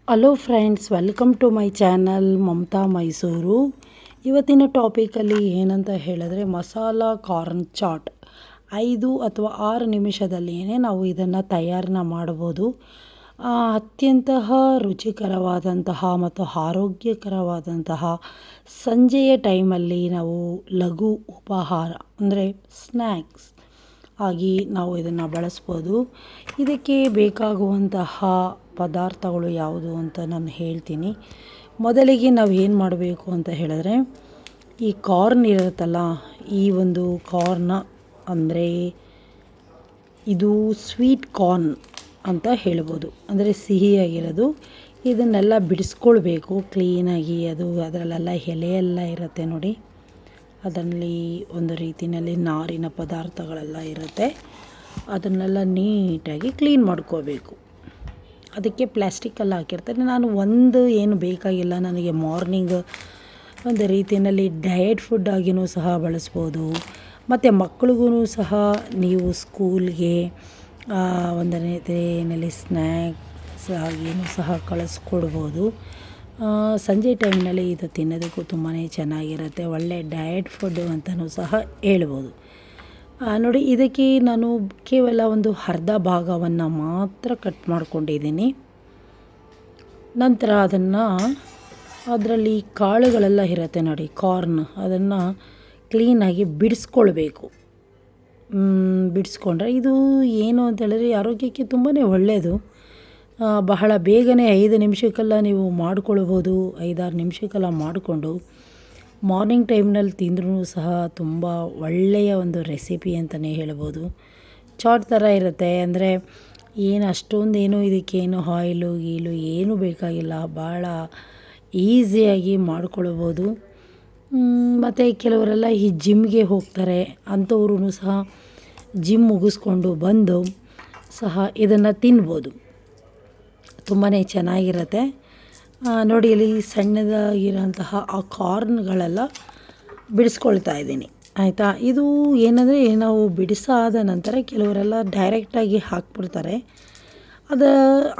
Hello friends, welcome to my channel Mamata Mysuru. ಇವತ್ತಿನ ಟಾಪಿಕಲ್ಲಿ ಏನಂತ ಹೇಳಿದ್ರೆ ಮಸಾಲ ಕಾರ್ನ್ ಚಾಟ್ 5 ಅಥವಾ 6 ನಿಮಿಷದಲ್ಲಿಯೇ ನಾವು ಇದನ್ನು ತಯಾರನ್ನ ಮಾಡ್ಬೋದು. ಅತ್ಯಂತ ರುಚಿಕರವಾದಂತಹ ಮತ್ತು ಆರೋಗ್ಯಕರವಾದಂತಹ ಸಂಜೆಯ ಟೈಮಲ್ಲಿ ನಾವು ಲಘು ಉಪಹಾರ ಅಂದರೆ ಸ್ನ್ಯಾಕ್ಸ್ ಆಗಿ ನಾವು ಇದನ್ನು ಬಳಸ್ಬೋದು. ಇದಕ್ಕೆ ಬೇಕಾಗುವಂತಹ ಪದಾರ್ಥಗಳು ಯಾವುದು ಅಂತ ನಾನು ಹೇಳ್ತೀನಿ. ಮೊದಲಿಗೆ ನಾವು ಏನು ಮಾಡಬೇಕು ಅಂತ ಹೇಳಿದ್ರೆ, ಈ ಕಾರ್ನ್ ಇರುತ್ತಲ್ಲ, ಈ ಒಂದು ಕಾರ್ನ ಅಂದರೆ ಇದು ಸ್ವೀಟ್ ಕಾರ್ನ್ ಅಂತ ಹೇಳ್ಬೋದು, ಅಂದರೆ ಸಿಹಿಯಾಗಿರೋದು. ಇದನ್ನೆಲ್ಲ ಬಿಡಿಸ್ಕೊಳ್ಬೇಕು ಕ್ಲೀನಾಗಿ. ಅದರಲ್ಲೆಲ್ಲ ಎಲೆಯೆಲ್ಲ ಇರುತ್ತೆ ನೋಡಿ, ಅದರಲ್ಲಿ ಒಂದು ರೀತಿಯಲ್ಲಿ ನಾರಿನ ಪದಾರ್ಥಗಳೆಲ್ಲ ಇರುತ್ತೆ. ಅದನ್ನೆಲ್ಲ ನೀಟಾಗಿ ಕ್ಲೀನ್ ಮಾಡ್ಕೋಬೇಕು. ಅದಕ್ಕೆ ಪ್ಲ್ಯಾಸ್ಟಿಕಲ್ಲಿ ಹಾಕಿರ್ತಾರೆ. ನಾನು ಏನು ಬೇಕಾಗಿಲ್ಲ, ನನಗೆ ಮಾರ್ನಿಂಗ್ ಒಂದು ರೀತಿಯಲ್ಲಿ ಡಯಟ್ ಫುಡ್ ಆಗಿಯೂ ಸಹ ಬಳಸ್ಬೋದು. ಮತ್ತು ಮಕ್ಳಿಗೂ ಸಹ ನೀವು ಸ್ಕೂಲ್ಗೆ ಒಂದು ರೀತಿಯಲ್ಲಿ ಸ್ನ್ಯಾಕ್ಸ್ ಆಗಿಯೂ ಸಹ ಕಳಿಸ್ಕೊಡ್ಬೋದು. ಸಂಜೆ ಟೈಮ್ನಲ್ಲಿ ಇದು ತಿನ್ನೋದಕ್ಕೂ ತುಂಬಾ ಚೆನ್ನಾಗಿರುತ್ತೆ. ಒಳ್ಳೆ ಡಯಟ್ ಫುಡ್ಡು ಅಂತಲೂ ಸಹ ಹೇಳ್ಬೋದು. ನೋಡಿ, ಇದಕ್ಕೆ ನಾನು ಕೇವಲ ಒಂದು ಅರ್ಧ ಭಾಗವನ್ನು ಮಾತ್ರ ಕಟ್ ಮಾಡ್ಕೊಂಡಿದ್ದೀನಿ. ನಂತರ ಅದರಲ್ಲಿ ಕಾಳುಗಳೆಲ್ಲ ಇರುತ್ತೆ ನೋಡಿ, ಕಾರ್ನ್, ಅದನ್ನು ಕ್ಲೀನಾಗಿ ಬಿಡಿಸ್ಕೊಳ್ಬೇಕು. ಬಿಡಿಸ್ಕೊಂಡ್ರೆ ಇದು ಏನು ಅಂತ ಹೇಳಿದ್ರೆ ಆರೋಗ್ಯಕ್ಕೆ ತುಂಬಾ ಒಳ್ಳೆಯದು. ಬಹಳ ಬೇಗನೆ 5 ನಿಮಿಷಕ್ಕೆಲ್ಲ ನೀವು ಮಾಡ್ಕೊಳ್ಬೋದು. 5-6 ನಿಮಿಷಕ್ಕೆಲ್ಲ ಮಾಡಿಕೊಂಡು ಮಾರ್ನಿಂಗ್ ಟೈಮ್ನಲ್ಲಿ ತಿಂದ್ರೂ ಸಹ ತುಂಬ ಒಳ್ಳೆಯ ಒಂದು ರೆಸಿಪಿ ಅಂತಲೇ ಹೇಳ್ಬೋದು. ಚಾಟ್ ಥರ ಇರುತ್ತೆ, ಅಂದರೆ ಅಷ್ಟೊಂದೇನು ಇದಕ್ಕೇನು ಆಯಿಲು ಗೀಲು ಏನೂ ಬೇಕಾಗಿಲ್ಲ. ಭಾಳ ಈಸಿಯಾಗಿ ಮಾಡ್ಕೊಳ್ಬೋದು. ಮತ್ತು ಕೆಲವರೆಲ್ಲ ಈ ಜಿಮ್ಗೆ ಹೋಗ್ತಾರೆ, ಅಂಥವ್ರೂ ಸಹ ಜಿಮ್ ಮುಗಿಸ್ಕೊಂಡು ಬಂದು ಸಹ ಇದನ್ನು ತಿನ್ಬೋದು. ತುಂಬಾ ಚೆನ್ನಾಗಿರುತ್ತೆ. ನೋಡಿ, ಇಲ್ಲಿ ಸಣ್ಣದಾಗಿರೋಂತಹ ಆ ಕಾರ್ನ್ಗಳೆಲ್ಲ ಬಿಡಿಸ್ಕೊಳ್ತಾ ಇದ್ದೀನಿ, ಆಯಿತಾ. ಇದು ಏನಂದರೆ ನಾವು ಬಿಡಿಸಾದ ನಂತರ ಕೆಲವರೆಲ್ಲ ಡೈರೆಕ್ಟಾಗಿ ಹಾಕ್ಬಿಡ್ತಾರೆ.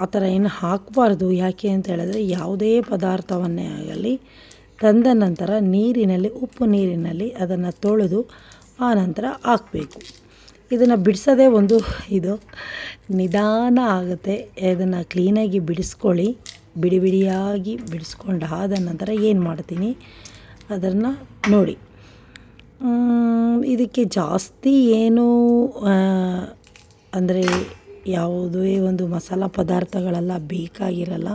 ಆ ಥರ ಏನು ಹಾಕಬಾರ್ದು. ಯಾಕೆ ಅಂತ ಹೇಳಿದ್ರೆ, ಯಾವುದೇ ಪದಾರ್ಥವನ್ನೇ ಆಗಲಿ ತಂದ ನಂತರ ಉಪ್ಪು ನೀರಿನಲ್ಲಿ ಅದನ್ನು ತೊಳೆದು ಆ ನಂತರ ಹಾಕಬೇಕು. ಇದನ್ನು ಬಿಡಿಸೋದೇ ಒಂದು ನಿಧಾನ ಆಗುತ್ತೆ. ಇದನ್ನು ಕ್ಲೀನಾಗಿ ಬಿಡಿಸ್ಕೊಳ್ಳಿ. ಬಿಡಿ ಬಿಡಿಯಾಗಿ ಬಿಡಿಸ್ಕೊಂಡಾದ ನಂತರ ಏನು ಮಾಡ್ತೀನಿ ಅದನ್ನು ನೋಡಿ. ಇದಕ್ಕೆ ಜಾಸ್ತಿ ಏನು ಅಂದರೆ ಯಾವುದೇ ಒಂದು ಮಸಾಲ ಪದಾರ್ಥಗಳೆಲ್ಲ ಬೇಕಾಗಿರಲ್ಲ.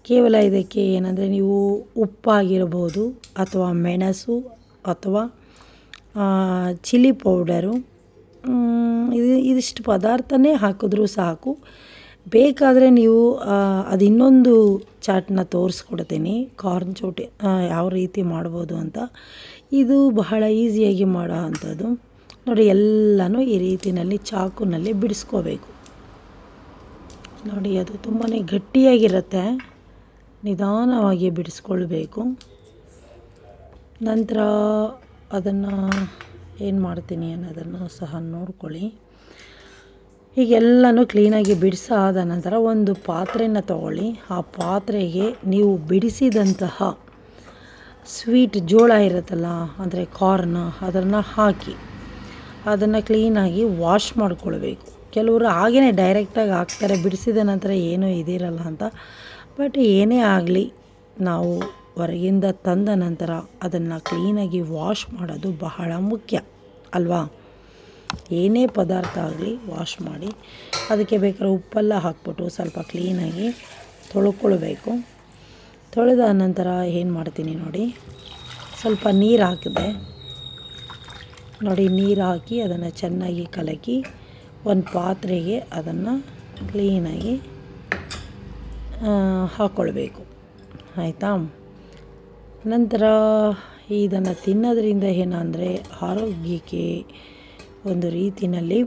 ಕೇವಲ ಇದಕ್ಕೆ ಏನಂದರೆ ನೀವು ಉಪ್ಪಾಗಿರ್ಬೋದು ಅಥವಾ ಮೆಣಸು ಅಥವಾ ಚಿಲ್ಲಿ ಪೌಡರು, ಇದಿಷ್ಟು ಪದಾರ್ಥನೇ ಹಾಕಿದ್ರೂ ಸಾಕು. ಬೇಕಾದರೆ ನೀವು ಅದು ಇನ್ನೊಂದು ಚಾಟ್ನ ತೋರಿಸ್ಕೊಡ್ತೀನಿ, ಕಾರ್ನ್ ಚೋಟಿ ಯಾವ ರೀತಿ ಮಾಡ್ಬೋದು ಅಂತ. ಇದು ಬಹಳ ಈಸಿಯಾಗಿ ಮಾಡೋ ಅಂಥದ್ದು. ನೋಡಿ, ಎಲ್ಲನೂ ಈ ರೀತಿಯಲ್ಲಿ ಚಾಕುನಲ್ಲಿ ಬಿಡಿಸ್ಕೋಬೇಕು. ನೋಡಿ, ಅದು ತುಂಬಾ ಗಟ್ಟಿಯಾಗಿರುತ್ತೆ, ನಿಧಾನವಾಗಿ ಬಿಡಿಸ್ಕೊಳ್ಬೇಕು. ನಂತರ ಅದನ್ನು ಏನು ಮಾಡ್ತೀನಿ ಅನ್ನೋದನ್ನು ಸಹ ನೋಡ್ಕೊಳ್ಳಿ. ಹೀಗೆಲ್ಲನೂ ಕ್ಲೀನಾಗಿ ಬಿಡಿಸಾದ ನಂತರ ಒಂದು ಪಾತ್ರೆನ ತಗೊಳ್ಳಿ. ಆ ಪಾತ್ರೆಗೆ ನೀವು ಬಿಡಿಸಿದಂತಹ ಸ್ವೀಟ್ ಜೋಳ ಇರುತ್ತಲ್ಲ, ಅಂದರೆ ಕಾರ್ನ್, ಅದನ್ನು ಹಾಕಿ ಅದನ್ನು ಕ್ಲೀನಾಗಿ ವಾಶ್ ಮಾಡ್ಕೊಳ್ಬೇಕು. ಕೆಲವರು ಹಾಗೇ ಡೈರೆಕ್ಟಾಗಿ ಹಾಕ್ತಾರೆ, ಬಿಡಿಸಿದ ನಂತರ ಏನೂ ಇದಿರಲ್ಲ ಅಂತ. ಬಟ್ ಏನೇ ಆಗಲಿ, ನಾವು ಹೊರಗಿಂದ ತಂದ ನಂತರ ಅದನ್ನು ಕ್ಲೀನಾಗಿ ವಾಶ್ ಮಾಡೋದು ಬಹಳ ಮುಖ್ಯ ಅಲ್ವಾ. ಏನೇ ಪದಾರ್ಥ ಆಗಲಿ ವಾಶ್ ಮಾಡಿ ಅದಕ್ಕೆ ಬೇಕಾದ್ರೆ ಉಪ್ಪೆಲ್ಲ ಹಾಕ್ಬಿಟ್ಟು ಸ್ವಲ್ಪ ಕ್ಲೀನಾಗಿ ತೊಳ್ಕೊಳ್ಬೇಕು. ತೊಳೆದ ನಂತರ ಏನು ಮಾಡ್ತೀನಿ ನೋಡಿ, ಸ್ವಲ್ಪ ನೀರು ಹಾಕಿದೆ ನೋಡಿ, ನೀರು ಹಾಕಿ ಅದನ್ನು ಚೆನ್ನಾಗಿ ಕಲಕಿ ಒಂದು ಪಾತ್ರೆಗೆ ಅದನ್ನು ಕ್ಲೀನಾಗಿ ಹಾಕ್ಕೊಳ್ಬೇಕು, ಆಯಿತಾ. ನಂತರ ಇದನ್ನು ತಿನ್ನೋದ್ರಿಂದ ಏನಂದರೆ ಆರೋಗ್ಯಕ್ಕೆ ಒಂದು ರೀತಿಯಲ್ಲಿ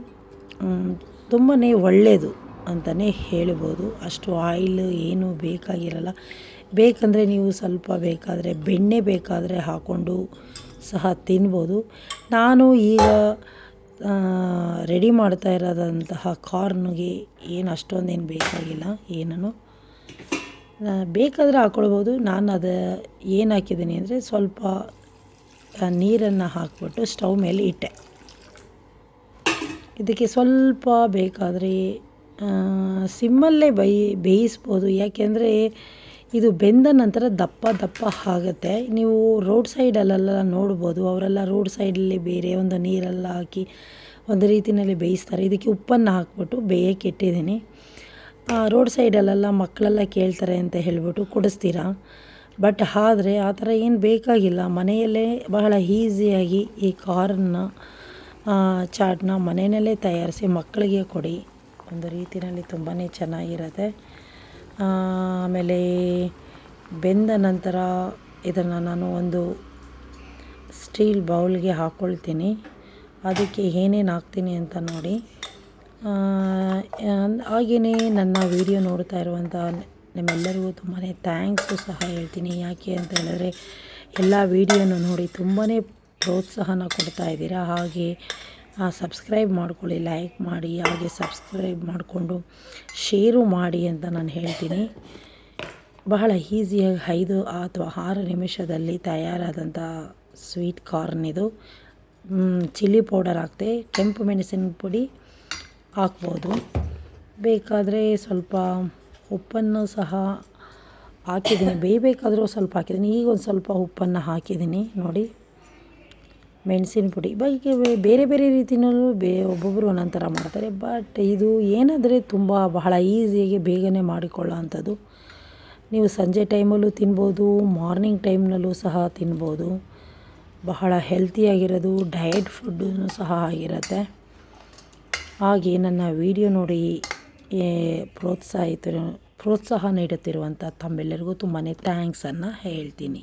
ತುಂಬಾ ಒಳ್ಳೆಯದು ಅಂತಲೇ ಹೇಳ್ಬೋದು. ಅಷ್ಟು ಆಯಿಲ್ ಏನೂ ಬೇಕಾಗಿರಲ್ಲ. ಬೇಕಂದರೆ ನೀವು ಸ್ವಲ್ಪ ಬೇಕಾದರೆ ಬೆಣ್ಣೆ ಬೇಕಾದರೆ ಹಾಕ್ಕೊಂಡು ಸಹ ತಿನ್ಬೋದು. ನಾನು ಈಗ ರೆಡಿ ಮಾಡ್ತಾ ಇರೋದಂತಹ ಕಾರ್ನ್ಗೆ ಏನು ಅಷ್ಟೊಂದೇನು ಬೇಕಾಗಿಲ್ಲ ಏನೂ. ಬೇಕಾದರೆ ಹಾಕ್ಕೊಳ್ಬೋದು. ನಾನು ಅದು ಏನು ಹಾಕಿದ್ದೀನಿ ಅಂದರೆ ಸ್ವಲ್ಪ ನೀರನ್ನು ಹಾಕ್ಬಿಟ್ಟು ಸ್ಟವ್ ಮೇಲೆ ಇಟ್ಟೆ. ಇದಕ್ಕೆ ಸ್ವಲ್ಪ ಬೇಕಾದರೆ ಸಿಮ್ಮಲ್ಲೇ ಬೇಯಿಸ್ಬೋದು. ಯಾಕೆಂದರೆ ಇದು ಬೆಂದ ನಂತರ ದಪ್ಪ ದಪ್ಪ ಆಗುತ್ತೆ. ನೀವು ರೋಡ್ ಸೈಡಲ್ಲೆಲ್ಲ ನೋಡ್ಬೋದು, ಅವರೆಲ್ಲ ರೋಡ್ ಸೈಡಲ್ಲಿ ಬೇರೆ ಒಂದು ನೀರೆಲ್ಲ ಹಾಕಿ ಒಂದು ರೀತಿಯಲ್ಲಿ ಬೇಯಿಸ್ತಾರೆ. ಇದಕ್ಕೆ ಉಪ್ಪನ್ನು ಹಾಕ್ಬಿಟ್ಟು ಬೇಯಕ್ಕೆ ಇಟ್ಟಿದ್ದೀನಿ. ರೋಡ್ ಸೈಡಲ್ಲೆಲ್ಲ ಮಕ್ಕಳೆಲ್ಲ ಕೇಳ್ತಾರೆ ಅಂತ ಹೇಳಿಬಿಟ್ಟು ಕೊಡಿಸ್ತೀರಾ. ಬಟ್ ಆದರೆ ಆ ಥರ ಏನು ಬೇಕಾಗಿಲ್ಲ. ಮನೆಯಲ್ಲೇ ಬಹಳ ಈಸಿಯಾಗಿ ಈ ಕಾರ್ನ ಚಾಟ್ನ ಮನೆಯಲ್ಲೇ ತಯಾರಿಸಿ ಮಕ್ಕಳಿಗೆ ಕೊಡಿ. ಒಂದು ರೀತಿಯಲ್ಲಿ ತುಂಬಾ ಚೆನ್ನಾಗಿರುತ್ತೆ. ಆಮೇಲೆ ಬೆಂದ ನಂತರ ಇದನ್ನು ನಾನು ಒಂದು ಸ್ಟೀಲ್ ಬೌಲ್ಗೆ ಹಾಕ್ಕೊಳ್ತೀನಿ. ಅದಕ್ಕೆ ಏನೇನು ಹಾಕ್ತೀನಿ ಅಂತ ನೋಡಿ. ಹಾಗೆಯೇ ನನ್ನ ವಿಡಿಯೋ ನೋಡ್ತಾ ಇರುವಂಥ ನಿಮ್ಮೆಲ್ಲರಿಗೂ ತುಂಬಾ ಥ್ಯಾಂಕ್ಸು ಸಹ ಹೇಳ್ತೀನಿ. ಯಾಕೆ ಅಂತ ಹೇಳಿದ್ರೆ ಎಲ್ಲ ವಿಡಿಯೋನು ನೋಡಿ ತುಂಬಾ ಪ್ರೋತ್ಸಾಹನ ಕೊಡ್ತಾ ಇದ್ದೀರಾ. ಹಾಗೆ ಸಬ್ಸ್ಕ್ರೈಬ್ ಮಾಡ್ಕೊಳ್ಳಿ, ಲೈಕ್ ಮಾಡಿ, ಹಾಗೆ ಸಬ್ಸ್ಕ್ರೈಬ್ ಮಾಡಿಕೊಂಡು ಶೇರು ಮಾಡಿ ಅಂತ ನಾನು ಹೇಳ್ತೀನಿ. ಬಹಳ ಈಸಿಯಾಗಿ 5 ಅಥವಾ 6 ನಿಮಿಷದಲ್ಲಿ ತಯಾರಾದಂಥ ಸ್ವೀಟ್ ಕಾರ್ನ್ ಇದು. ಚಿಲ್ಲಿ ಪೌಡರ್ ಹಾಕ್ತೆ, ಕೆಂಪು ಮೆಣಸಿನ ಪುಡಿ ಹಾಕ್ಬೋದು. ಬೇಕಾದರೆ ಸ್ವಲ್ಪ ಉಪ್ಪನ್ನು ಸಹ ಹಾಕಿದ್ದೀನಿ. ಬೇಯಬೇಕಾದರೂ ಸ್ವಲ್ಪ ಹಾಕಿದ್ದೀನಿ. ಈಗ ಒಂದು ಸ್ವಲ್ಪ ಉಪ್ಪನ್ನು ಹಾಕಿದ್ದೀನಿ ನೋಡಿ. ಮೆಣಸಿನ ಪುಡಿ ಬಗ್ಗೆ ಬೇರೆ ಬೇರೆ ರೀತಿಯಲ್ಲೂ ಒಬ್ಬೊಬ್ಬರು ಒಂದೊಂದು ಥರ ಮಾಡ್ತಾರೆ. ಬಟ್ ಇದು ಏನಾದರೆ ಬಹಳ ಈಸಿಯಾಗಿ ಬೇಗನೆ ಮಾಡಿಕೊಳ್ಳೋ ಅಂಥದ್ದು. ನೀವು ಸಂಜೆ ಟೈಮಲ್ಲೂ ತಿನ್ಬೋದು, ಮಾರ್ನಿಂಗ್ ಟೈಮ್ನಲ್ಲೂ ಸಹ ತಿನ್ಬೋದು. ಬಹಳ ಹೆಲ್ತಿಯಾಗಿರೋದು, ಡಯಟ್ ಫುಡ್ಡೂ ಸಹ ಆಗಿರುತ್ತೆ. ಹಾಗೆ ನನ್ನ ವಿಡಿಯೋ ನೋಡಿ ಪ್ರೋತ್ಸಾಹ ನೀಡುತ್ತಿರುವಂಥ ತಮ್ಮೆಲ್ಲರಿಗೂ ತುಂಬಾ ಥ್ಯಾಂಕ್ಸನ್ನು ಹೇಳ್ತೀನಿ.